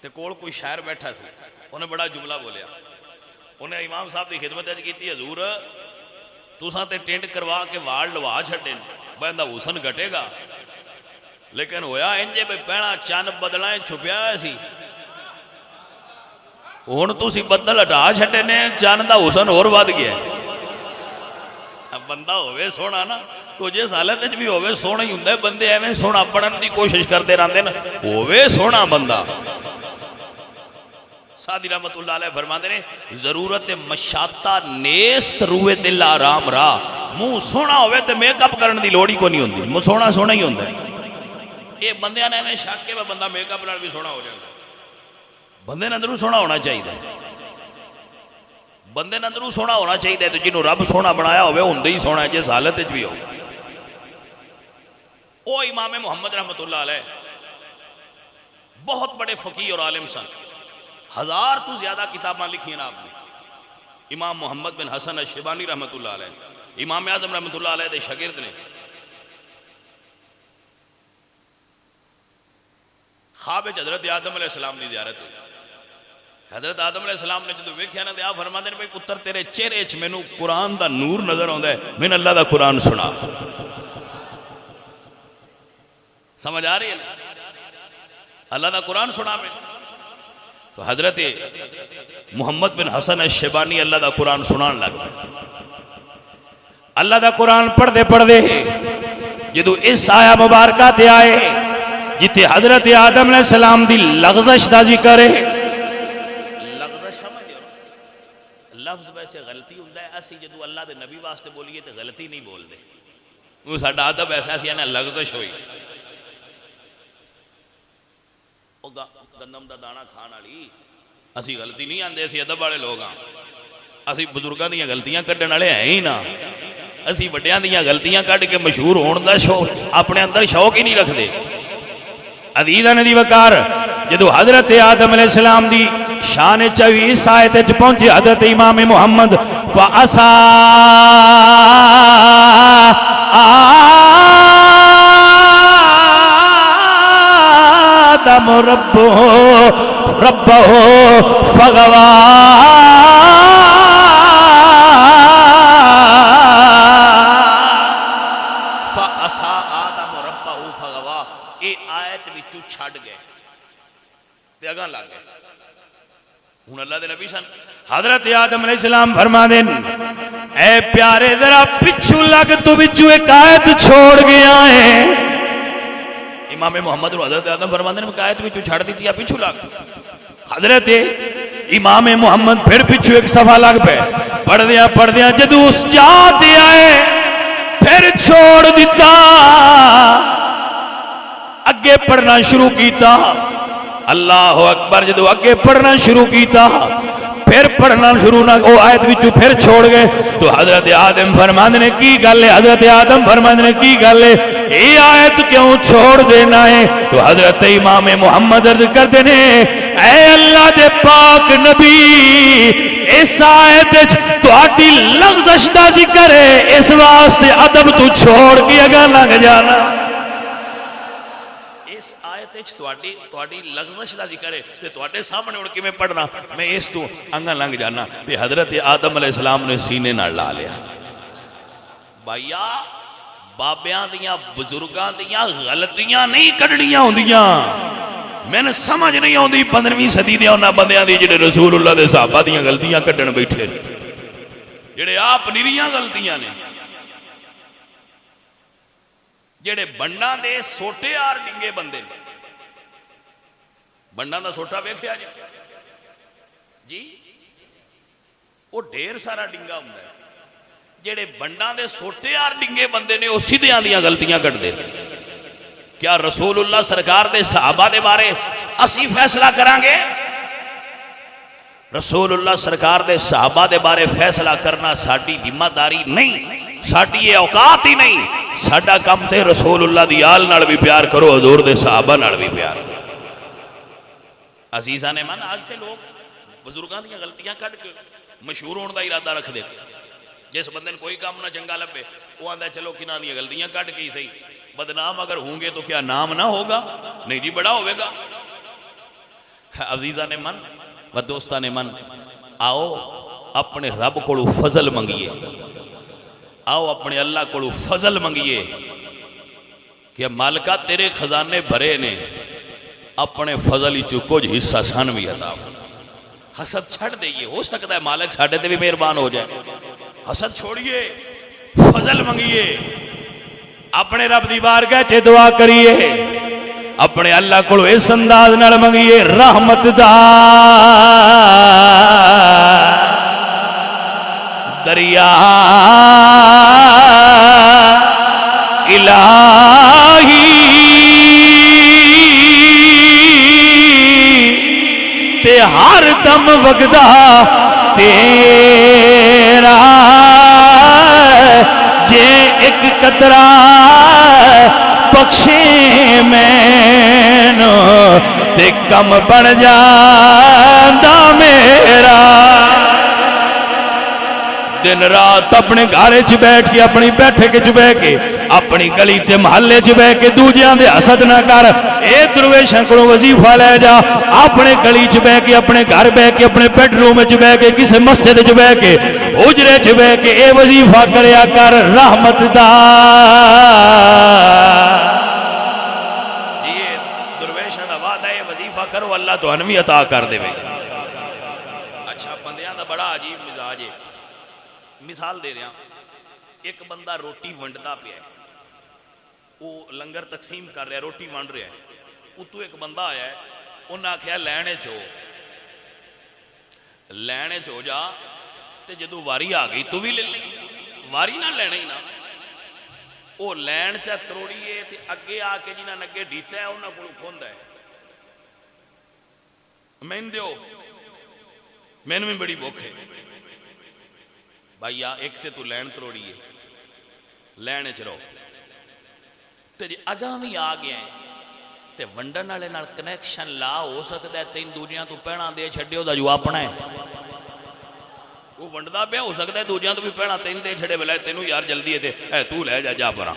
तो कोल कोई शायर बैठा सी, उन्हें बड़ा जुमला बोलिया। उन्हें इमाम साहब की खिदमत की हजूर तुसां ते टिंड करवा के वाल लवा छड्डे, बंदा हुसन घटेगा, लेकिन होया इंजे भी पहला चन बदला छुपिया हुआ सी, हुण तुसीं बदल हटा छड्डे ने, चन का हुसन होर वध गया। बंदा होवे सोहना ना, तो जिस हालत भी होवे सोहना ही हुंदा। बंदे एवें सोहना पढ़न की कोशिश करते रहते हैं, होवे सोहना बंदा। सादी रहमतुल्लाह अलैह फरमाते ने जरूरत मशाता नेस्त रूए दिल आराम रा। मुंह सोहना होवे तो मेकअप करने की लोड़ ही कोई नहीं होंदी, मुंह सोहना सोहना ही होंदा। ये बंदे ने एवें शक के बंदा मेकअप नाल भी सोहना हो जाता। बंदे ने अंदरों सोहना होना चाहिए, बंदे ने अंदरों सोहना होना चाहिए। तो जिन्हों रब सोहना बनाया होवे हुंदे ही सोहना जिस हालत भी हो। वो इमाम मोहम्मद रहमतुल्लाह अलैह बहुत बड़े फकीह और आलिम सन। 1000 तो ज्यादा किताबां लिखी हैं आपने। इमाम मोहम्मद बिन हसन अश-शैबानी रहमतुल्लाह अलैह इमाम आजम रहमतुल्लाह अलैह दे शागिर्द ने। ख्वाब विच हजरत आदम अलैहिस्सलाम दी ज़ियारत हुई। हजरत आदम अलैहिस्सलाम ने जो वेख्या ना, आप फरमाते हैं भाई पुत्र तेरे चेहरे च मैनू कुरान दा नूर नजर आउंदा है, मैनू अल्लाह दा कुरान सुना। समझ आ रही है? अल्लाह दा कुरान सुना मैं। तो हजरत मोहम्मद बिन हसन अश-शैबानी अल्लाह दा कुरान सुनान लग गए। अल्लाह दा कुरान पढ़दे पढ़दे जदों इस आया मुबारका ते आए जिथे हजरत आदम अलैहिस्सलाम दी लग़ज़श दा जिक्र है। लग़ज़श समझ लफ्ज़ वैसे गलती हुंदा है, असि जदों अल्लाह दे नबी वास्ते बोलिए तो गलती नहीं बोलते। वो साडा अदब ऐसा सी ना, लग़ज़श होई गंदम का दाना खाने वाली असी गलती नहीं आते, असी अदब वाले लोग हाँ। असी बुजुर्गों दी गलतियां कढ़ने वाले है ही ना। असी वड्डियां दी गलतियां कढ़ के मशहूर होने का शौक अपने अंदर शौक ही नहीं रखते। अज़ीज़ान दी वकार जदों हजरत आदम अलैहिस्सलाम दी शान चवी इस आयत च पहुंचे हजरत इमाम मुहम्मद फ़असा आदम रब्बहु फ़ग़वा। फ़असा आदम रब्बहु फ़ग़वा, ये आयत विचों छड़ गए ते अगां लग गए। हुण अल्लाह दे नबी सन। हजरत आदम अलैहिस्सलाम फरमाते हैं, ऐ प्यारे जरा पिछू लग, तू विचू एक आयत छोड़ गया है। इमाम मोहम्मद हजरत आदम फरमाते हैं आयत विचों छड़ दी या पिछू लग। हजरत इमाम मोहम्मद फिर पिछू एक सफा लग पे पढ़दिया पढ़दिया जदों उस जात आए फिर छोड़ दिता, अगे पढ़ना शुरू किया। अल्लाह अकबर। जदों अगे पढ़ना शुरू किया फिर पढ़ना शुरू ना, वो आयत विचों फिर छोड़ गए। तो हजरत आदम फरमाते ने की गल है, हजरत आदम फरमाते ने की गल है, ये आयत क्यों छोड़ देना है? तो हजरत इमाम मोहम्मद अर्ज करते ने, ऐ अल्लाह दे पाक नबी, इस आयत तुहाडी लग़ज़श दा जिक्र है, इस वास्ते अदब तू छोड़ के अगा लग जाना। लग़ज़श दा जिक्र है ते तुहाडे सामने हुण किवें पढ़ना, मैं इस तू अंगा लंघ जाना। ते हजरत आदम अलैहिस्सलाम ने सीने नाल ला लिया। भाईया बाबियां दियां बुजुर्गां दियां गलतियां नहीं कढ़नियां होंदियां। मैंने समझ नहीं आती 15वीं सदी दे उन्हां बंदियां दी जिहड़े रसूलुल्लाह दे सहाबा दियां गलतियां कढ़न बैठे, जिहड़े आप निरीआं गलतियां ने, जिहड़े बंडा दे सोटे आर डिंगे बंदे ने। बंडा का सोटा वेख्या जी, वो ढेर सारा डिंगा हुंदा है। जेड़े बंडा दे सोटे आर डिंगे बंदे ने, वो सीधियां दियां गलतियां कढ़दे। क्या रसूलुल्लाह सरकार दे सहाबा दे बारे असी फैसला करांगे? रसूलुल्लाह सरकार दे सहाबा दे बारे फैसला करना साडी जिम्मेदारी नहीं, साडी ये औकात ही नहीं। साडा काम ते रसूलुल्लाह दी आल नाल भी प्यार करो, हजूर दे सहाबा नाल भी प्यार करो। अजीज़ा ने मन आज से लोग बुजुर्गों दी गलतियां कढ़ के मशहूर होने का इरादा रख दे। जिस बंदे कोई काम ना चंगा लगे वो आंदा चलो किन्हां दी गलतियां कढ़ के ही सही, बदनाम अगर होंगे तो क्या नाम ना होगा? नहीं जी, बड़ा होगा। अजीज़ा ने मन व दोस्ता ने मन, आओ अपने रब कोलों फजल मंगिए, आओ अपने अल्लाह कोलों फजल मंगिए कि मालिका तेरे खजाने भरे ने, अपने फजल ही कुछ हिस्सा सन भी अता। हसद छड़ दईए, हो सकता है मालिक साडे ते भी मेहरबान हो जाए। हसद छोड़िए, फजल मंगिए, अपने रब दी बारगाह च दुआ करिए, अपने अल्लाह को इस अंदाज नाल मंगिए, रहमत दा दरिया इलाही ते हर दम वगदा तेरा, जे एक कतरा बख्शे मैनू ते कम बन जांदा मेरा। दिन रात अपने घर च बैठ के अपनी बैठक च बह के अपनी गली ते महल्ले च बह के दूजियां दे हसद ना कर। ए दरवेशां कोलों वजीफा लै जा, अपने गली च बह के अपने घर बह के अपने बेडरूम च बह के किसी मस्जिद च बह के हुजरे च बह के ए वजीफा करया कर रहमत दा। ये दरवेशां दा वादा है, वजीफा करो अल्लाह तुहानू भी अता कर देवेगा। अच्छा बंदियां दा बड़ा अजीब मिजाज है। मिसाल दे रहा, एक बंदा रोटी वंडदा पिया, वो लंगर तकसीम कर रहा, रोटी वंड रहा है, उतों एक बंदा आया है, उन्हें आख्या लैने चो जा, तो जो वारी आ गई तू भी ले ली, वारी ना लेना ही ना। वो लैन च त्रोड़ीए ते अगे आके जिन्होंने अगे डीता है उन्होंने को खोंदा है, मैनू दो, मैनू भी बड़ी भुख है भाई आ, एक ते तू लैन त्रोड़ी है, लैन च रहो, ते जे अगा भी आ गया ते वंडन वाले नाल कनैक्शन ला हो सकता है, तीन दूजियां तू भैणा दे छड्डियो दा जो अपना है, वो वंडदा पिया हो सकता है दूजियां तो भी भैणा तीन दे छड़े वाला तेनू यार जल्दी है ते तू लै जा परा।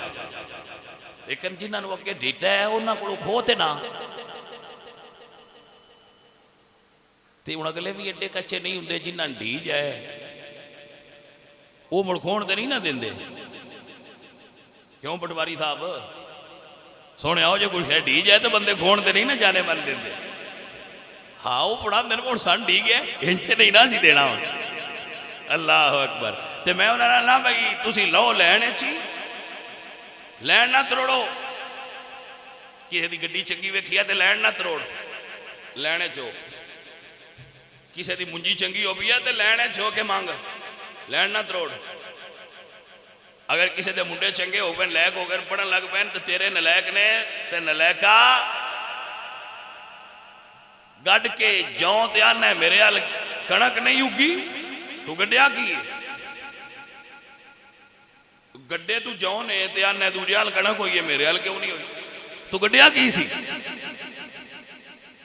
लेकिन जिन्होंने अगे डीटा है उन्होंने को खो ते ना, ते हुण अगले भी एडे कच्चे नहीं होंगे जिन्होंने डी जाए वो मुड़ खोण ते नहीं ना देंदे। क्यों पटवारी साहब सुने हो जो कुछ है डी जाए तो बंदे खोण ते नहीं ना जाने मन देंदे। हाँ वो पढ़ा दिन को सन डी गया इंज नहीं ना सी देना। अल्लाह अकबर। ते मैं उन्होंने ना भाई तुसी लो लैन ची लैन ना तरोड़ो, किसी की गड्डी चंगी वेखी है तो लैन ना तरोड़, लैने चो किसी की मुंजी चंगी हो गई है तो लैने चो के मंग, लैन ना तरोड़। अगर किसी के मुंडे चंगे हो गए नलैक हो गए पढ़न लग पे तो तेरे नलैक ने ते नलैका गड के जौ ते आना है मेरे हाल कणक नहीं उगी तू गड्डिया की गड्डे तू जौ ने ते आना दूजे हाल कणक हुई है मेरे हाल क्यों नहीं हुई, तू गड्डिया की सी।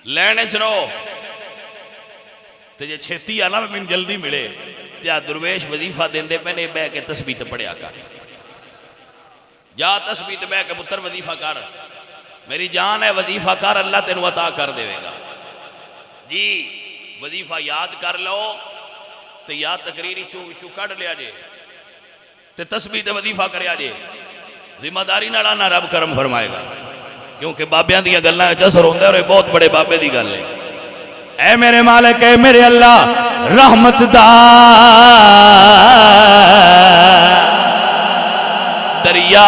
लैने च रहो ते जे छेती आना मैनू जल्दी मिले या दुर्वेश वजीफा देंदे पे ने बह के तस्बीह पढ़िया कर, जा तस्बीह बह के पुत्र वजीफा कर, मेरी जान है वजीफा कर अल्लाह तेन अता कर देगा जी। वजीफा याद कर लो तो याद तकरीर चू कढ़ लिया जे ते तस्बीह ते वजीफा करया जे, जिम्मेदारी नाल ना रब करम फरमाएगा, क्योंकि बाबियां दी गल्लां च असर होंदा और बहुत बड़े बाबे दी गल है। ऐ मेरे मालिक ऐ मेरे अल्लाह रहमत दा दरिया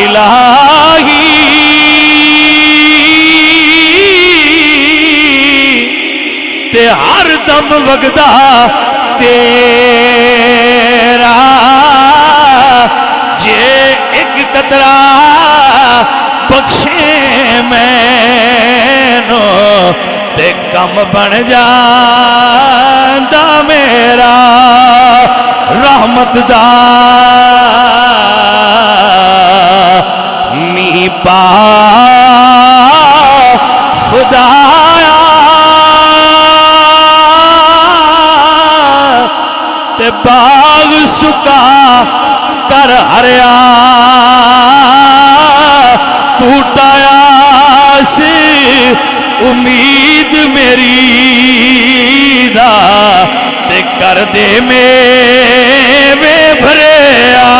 इलाही ते हर दम वगदा तेरा, जे एक कतरा बख्शे मैनू ते कम बन जांदा मेरा। रहमत दा नी पा खुदाया ते बाग सुका कर हरिया, टूटाया सी उम्मीद मेरी दा ते कर दे मेवे भरिया।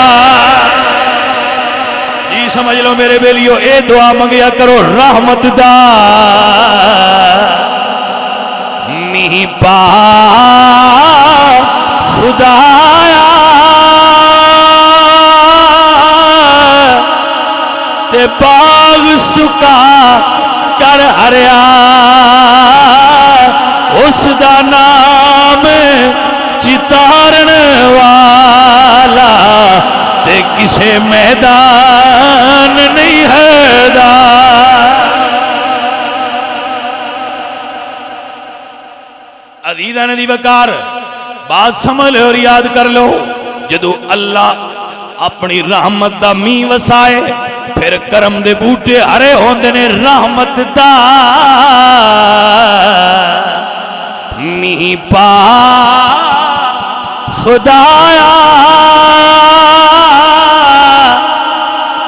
जी समझ लो मेरे बेलियो ए दुआ मंगया करो रहमत दा नी पा खुदाया ते बाग सुका कर हरिया, उसदा नाम चितारण वाला ते किसे मैदान नहीं हैदा। अजीज़ान दी वकार बात समझ लो और याद कर लो, जदों अल्लाह अपनी रहमत दा मींह वसाए फिर करम दे बूटे हरे होंदे ने रहमत दा मींह पा खुदाया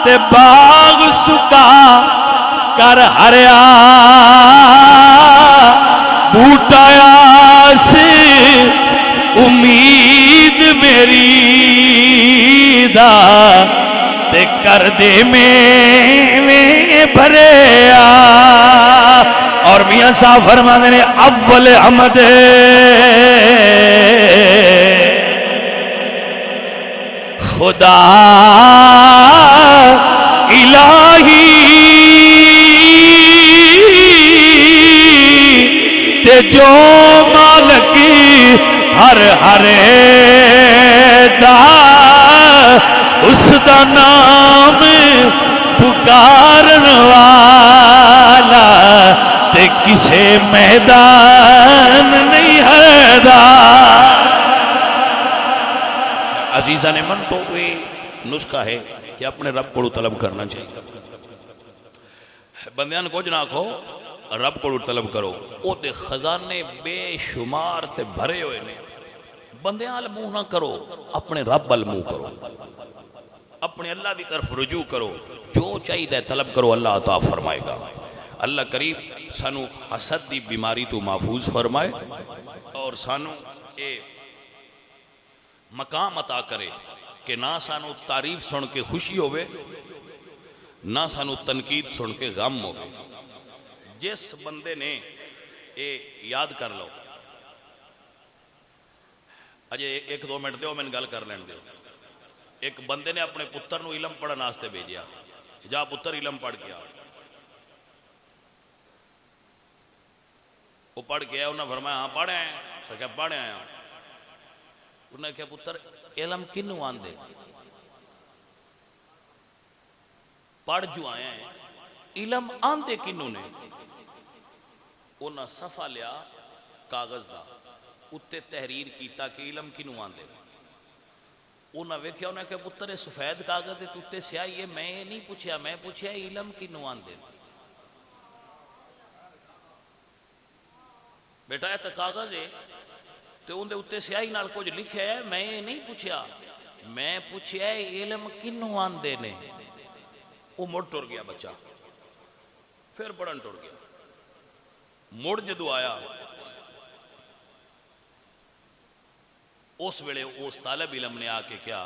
ते बाग सुका कर हरिया बूटाया से उम्मीद मेरी दा ते कर दे में भरिया। और मियां साहब फरमाते ने अव्वल हमद खुदा इलाही ते जो मालक हर हरे दा उसदा नाम पुकारन वाला ते किसे मैदान नहीं है दा। अजीजा ने मन तो कोई नुस्खा है कि अपने रब को तलब करना चाहिए। बंदियां कुछ ना आखो रब को तलब करो ओदे खजाने बेशुमार ते भरे हुए ने। बंदियां अल मुंह ना करो अपने रब अल मुंह करो अपने अल्लाह की तरफ रुजू करो जो चाहिए तलब करो अल्लाह अता फरमाएगा। अल्लाह करीब सानू हसद की बीमारी तो महफूज फरमाए और सानू ये मकाम अता करे कि ना सानू तारीफ सुन के खुशी होवे ना सानू तनकीद सुन के गम होवे। जिस बंदे ने ये याद कर लो अजे एक दो मिनट दो मैंने गल कर लैन दो। एक बंदे ने अपने पुत्र नूं इलम पढ़न वास्ते भेजा जा पुत्र इलम पढ़ के आ। वो पढ़ के आया उन्हें फरमाया हाँ पढ़ आया सके पढ़ आया। उन्हें क्या पुत्र इलम किनू आंदे पढ़ जो आया है इलम आंदे किनू ने। उन्हें सफा लिया कागज का उत्ते तहरीर किया कि इलम किनू आंदे। उन्हें वेख्या उन्हें क्या पुत्र सफेद कागज के उत्ते स्याही है मैं नहीं पूछया मैं पूछया इलम किनू आंदे। बेटा ये तो कागज है तो उनके उत्ते स्याही नाल कुछ लिखा है मैं नहीं पूछया मैं पूछया इलम किनू आंदे ने। वो मुड़ टुर गया बच्चा फिर पढ़न टुर गया। मुड़ जदों आया उस वेले उस तालब इलम ने आके क्या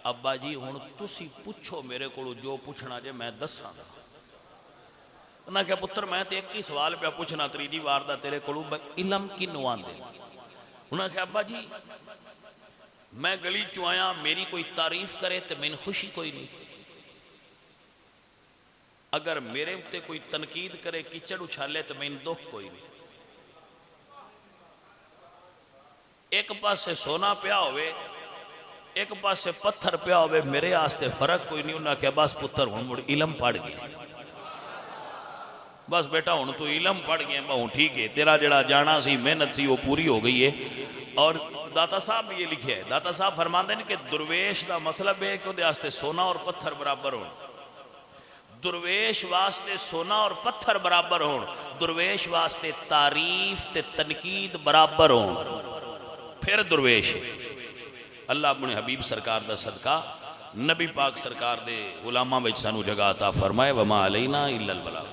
अब्बा जी हुण तुसी पूछो मेरे को जो पूछना जे मैं दसांगा। उन्हें क्या पुत्र मैं तो एक ही सवाल पे पूछना त्रीजी वार दा तेरे को इलम किनू आंदे। उन्हें क्या अब्बा जी मैं गली चो आया मेरी कोई तारीफ करे तो मैंने खुशी कोई नहीं अगर मेरे उत्ते कोई तनकीद करे कीचड़ उछाले तो मैंने दुख कोई नहीं। एक पासे सोना पिया होवे एक पासे पत्थर पिया होवे मेरे आस्ते फर्क कोई नहीं। उन्हें क्या बस पुत्र हुण मुड़ इलम पढ़ गया बस बेटा हुण तू इलम पढ़ गया हूँ ठीक है तेरा जड़ा जाना सी मेहनत सी वो पूरी हो गई है। और दाता साहब भी ये लिखे है दाता साहब फरमाते हैं कि दुर्वेश का मतलब है कि उहदे सोना और पत्थर बराबर हो। दुर्वेश वास्ते सोना और पत्थर बराबर हो दुर्वेश वास्ते तारीफ ते तनकीद बराबर हो फिर दुर्वेश। अल्लाह अपने हबीब सरकार दा सदका नबी पाक सरकार दे गुलामां विच सानू जगह अता फरमाए वमा अलैना इल्लल बलाग।